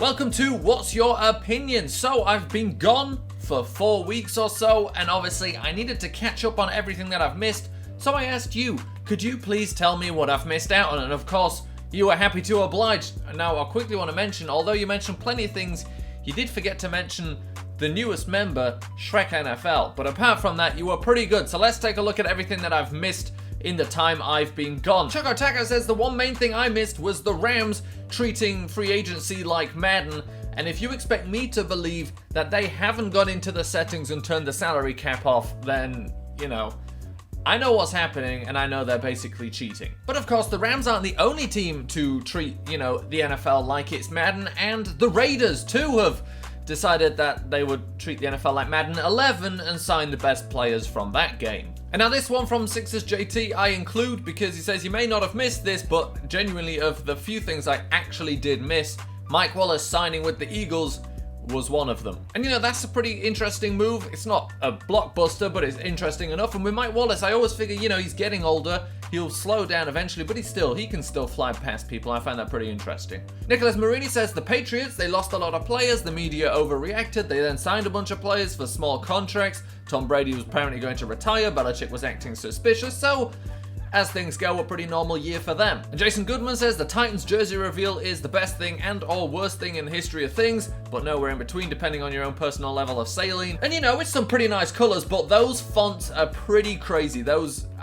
Welcome to What's Your Opinion? So I've been gone for 4 weeks or so, and obviously I needed to catch up on everything that I've missed. So I asked you, could you please tell me what I've missed out on? And of course, you were happy to oblige. Now I quickly want to mention, although you mentioned plenty of things, you did forget to mention the newest member, Shrek NFL. But apart from that, you were pretty good. So let's take a look at everything that I've missed in the time I've been gone. Choco Taco says the one main thing I missed was the Rams treating free agency like Madden. And if you expect me to believe that they haven't gone into the settings and turned the salary cap off, then, you know, I know what's happening, and I know they're basically cheating. But of course, the Rams aren't the only team to treat, the NFL like it's Madden, and the Raiders too have decided that they would treat the NFL like Madden 11 and sign the best players from that game. And now this one from Sixers JT I include because he says you may not have missed this, but genuinely of the few things I actually did miss, Mike Wallace signing with the Eagles was one of them. And that's a pretty interesting move. It's not a blockbuster, but it's interesting enough. And with Mike Wallace, I always figure, he's getting older. He'll slow down eventually, but he can still fly past people. I find that pretty interesting. Nicholas Marini says the Patriots, they lost a lot of players. The media overreacted. They then signed a bunch of players for small contracts. Tom Brady was apparently going to retire. Belichick was acting suspicious. So, as things go, a pretty normal year for them. And Jason Goodman says the Titans jersey reveal is the best thing and or worst thing in the history of things, but nowhere in between depending on your own personal level of saline. And it's some pretty nice colors, but those fonts are pretty crazy.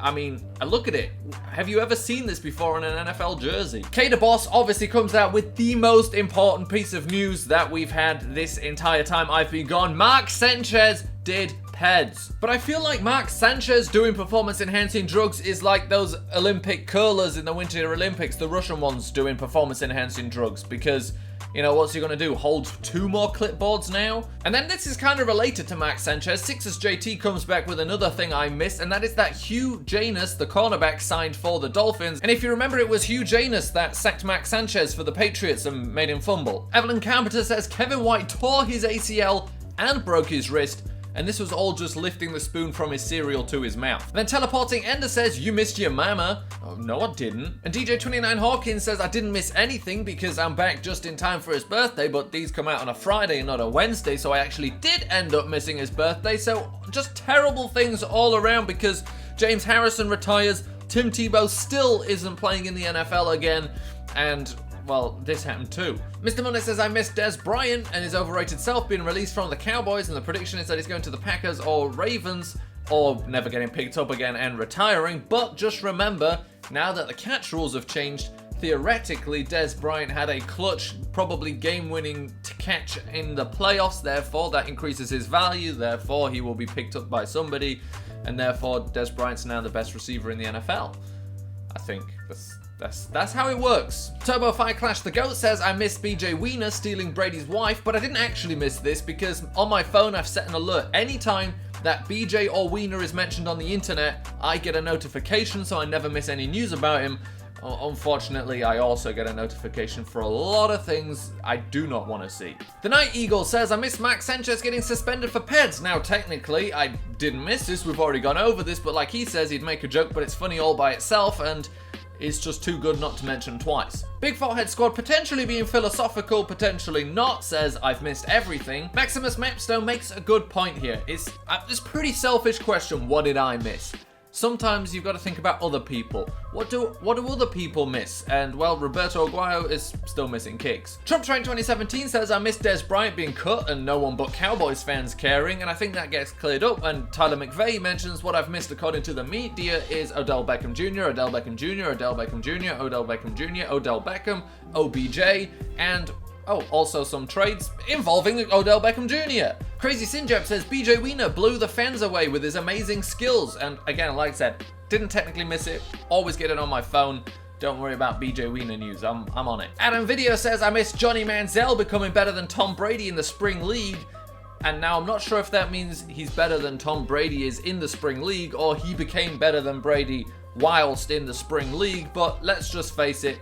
I look at it. Have you ever seen this before in an NFL jersey? K Boss obviously comes out with the most important piece of news that we've had this entire time I've been gone. Mark Sanchez did PEDs. But I feel like Mark Sanchez doing performance-enhancing drugs is like those Olympic curlers in the Winter Olympics, the Russian ones doing performance-enhancing drugs, because what's he gonna do? Hold 2 more clipboards now? And then this is kind of related to Mark Sanchez. Sixers JT comes back with another thing I missed, and that is that Hugh Janus, the cornerback, signed for the Dolphins. And if you remember, it was Hugh Janus that sacked Mark Sanchez for the Patriots and made him fumble. Evelyn Carpenter says Kevin White tore his ACL and broke his wrist, and this was all just lifting the spoon from his cereal to his mouth. And then Teleporting Ender says, you missed your mama. Oh, no, I didn't. And DJ29 Hawkins says, I didn't miss anything because I'm back just in time for his birthday, but these come out on a Friday and not a Wednesday, so I actually did end up missing his birthday. So just terrible things all around because James Harrison retires, Tim Tebow still isn't playing in the NFL again, and well, this happened too. Mr. Money says, I missed Des Bryant and his overrated self being released from the Cowboys, and the prediction is that he's going to the Packers or Ravens, or never getting picked up again and retiring. But just remember, now that the catch rules have changed, theoretically Des Bryant had a clutch, probably game-winning catch in the playoffs, therefore that increases his value, therefore he will be picked up by somebody, and therefore Des Bryant's now the best receiver in the NFL. I think that's how it works. Turbo Fire Clash the Goat says, I missed BJ Wiener stealing Brady's wife, but I didn't actually miss this because on my phone I've set an alert. Anytime that BJ or Wiener is mentioned on the internet, I get a notification, so I never miss any news about him. Unfortunately, I also get a notification for a lot of things I do not want to see. The Night Eagle says, I missed Mark Sanchez getting suspended for PEDs. Now, technically, I didn't miss this. We've already gone over this, but like he says, he'd make a joke, but it's funny all by itself, and it's just too good not to mention twice. Big Forehead Squad potentially being philosophical, potentially not, says, I've missed everything. Maximus Mapstone makes a good point here. It's a pretty selfish question, what did I miss? Sometimes you've got to think about other people. What do other people miss? And well, Roberto Aguayo is still missing kicks. Trump Train 2017 says, I missed Des Bryant being cut and no one but Cowboys fans caring, and I think that gets cleared up. And Tyler McVeigh mentions what I've missed according to the media is Odell Beckham Jr., Odell Beckham Jr., Odell Beckham Jr., Odell Beckham Jr., Odell Beckham, OBJ, and also some trades involving Odell Beckham Jr. Crazy Sinjab says, BJ Wiener blew the fans away with his amazing skills. And again, like I said, didn't technically miss it. Always get it on my phone. Don't worry about BJ Wiener news. I'm on it. Adam Video says, I missed Johnny Manziel becoming better than Tom Brady in the Spring League. And now I'm not sure if that means he's better than Tom Brady is in the Spring League or he became better than Brady whilst in the Spring League. But let's just face it.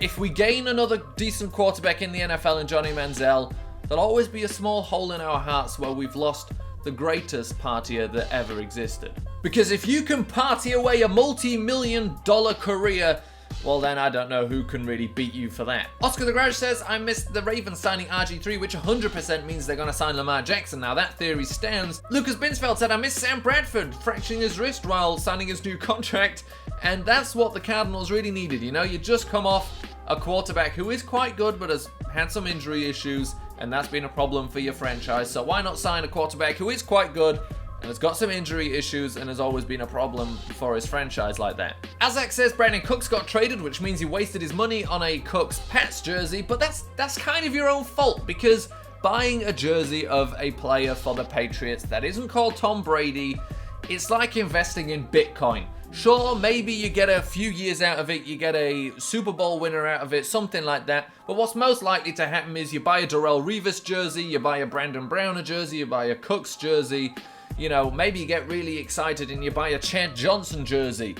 If we gain another decent quarterback in the NFL in Johnny Manziel, there'll always be a small hole in our hearts where we've lost the greatest partier that ever existed. Because if you can party away a multi-million-dollar career well then I don't know who can really beat you for that. Oscar the Grouch says, I missed the Ravens signing RG3, which 100% means they're going to sign Lamar Jackson. Now that theory stands. Lucas Binsfeld said, I missed Sam Bradford fracturing his wrist while signing his new contract. And that's what the Cardinals really needed. You know, you just come off a quarterback who is quite good but has had some injury issues, and that's been a problem for your franchise. So why not sign a quarterback who is quite good and has got some injury issues and has always been a problem for his franchise like that. Azak says Brandon Cooks got traded, which means he wasted his money on a Cooks Pats jersey, but that's kind of your own fault, because buying a jersey of a player for the Patriots that isn't called Tom Brady, it's like investing in Bitcoin. Sure, maybe you get a few years out of it, you get a Super Bowl winner out of it, something like that. But what's most likely to happen is you buy a Darrelle Revis jersey, you buy a Brandon Browner jersey, you buy a Cooks jersey. You know, maybe you get really excited and you buy a Chad Johnson jersey.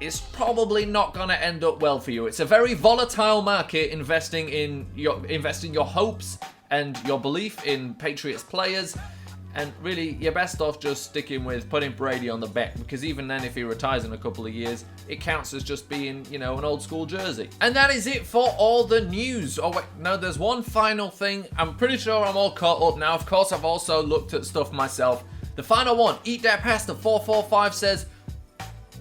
It's probably not going to end up well for you. It's a very volatile market, investing your hopes and your belief in Patriots players. And really, you're best off just sticking with putting Brady on the bet, because even then, if he retires in a couple of years, it counts as just being, you know, an old school jersey. And that is it for all the news. Oh wait, no, there's one final thing. I'm pretty sure I'm all caught up now. Of course, I've also looked at stuff myself. The final one, Eat That Pasta 445 says,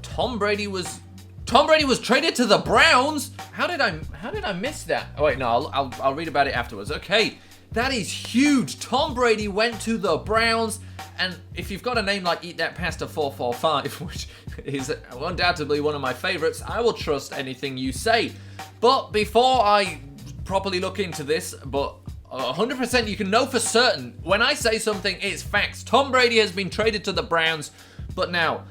Tom Brady was traded to the Browns. How did I miss that? Oh wait, no, I'll read about it afterwards. Okay. That is huge. Tom Brady went to the Browns, and if you've got a name like Eat That Pasta 445, which is undoubtedly one of my favorites, I will trust anything you say. But before I properly look into this, but 100% you can know for certain, when I say something, it's facts. Tom Brady has been traded to the Browns, but now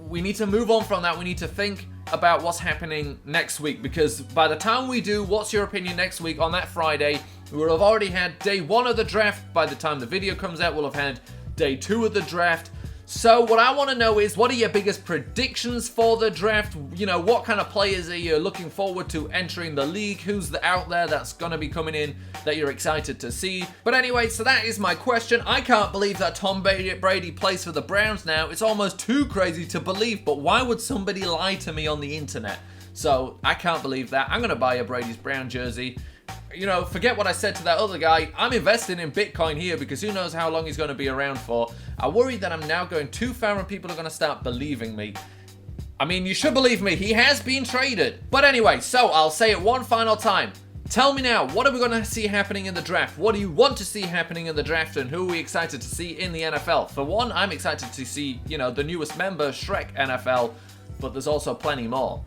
we need to move on from that. We need to think about what's happening next week, because by the time we do What's Your Opinion next week on that Friday, we will have already had day 1 of the draft. By the time the video comes out, we'll have had day 2 of the draft. So what I want to know is, what are your biggest predictions for the draft? You know, what kind of players are you looking forward to entering the league? Who's out there that's going to be coming in that you're excited to see? But anyway, so that is my question. I can't believe that Tom Brady plays for the Browns now. It's almost too crazy to believe, but why would somebody lie to me on the internet? So I can't believe that. I'm going to buy a Brady's Brown jersey. You know, forget what I said to that other guy. I'm investing in Bitcoin here, because who knows how long he's going to be around for. I worry that I'm now going too far and people are going to start believing me. I mean, you should believe me. He has been traded. But anyway, so I'll say it one final time. Tell me now, what are we going to see happening in the draft? What do you want to see happening in the draft, and who are we excited to see in the NFL? For one, I'm excited to see, you know, the newest member, Shrek NFL, but there's also plenty more.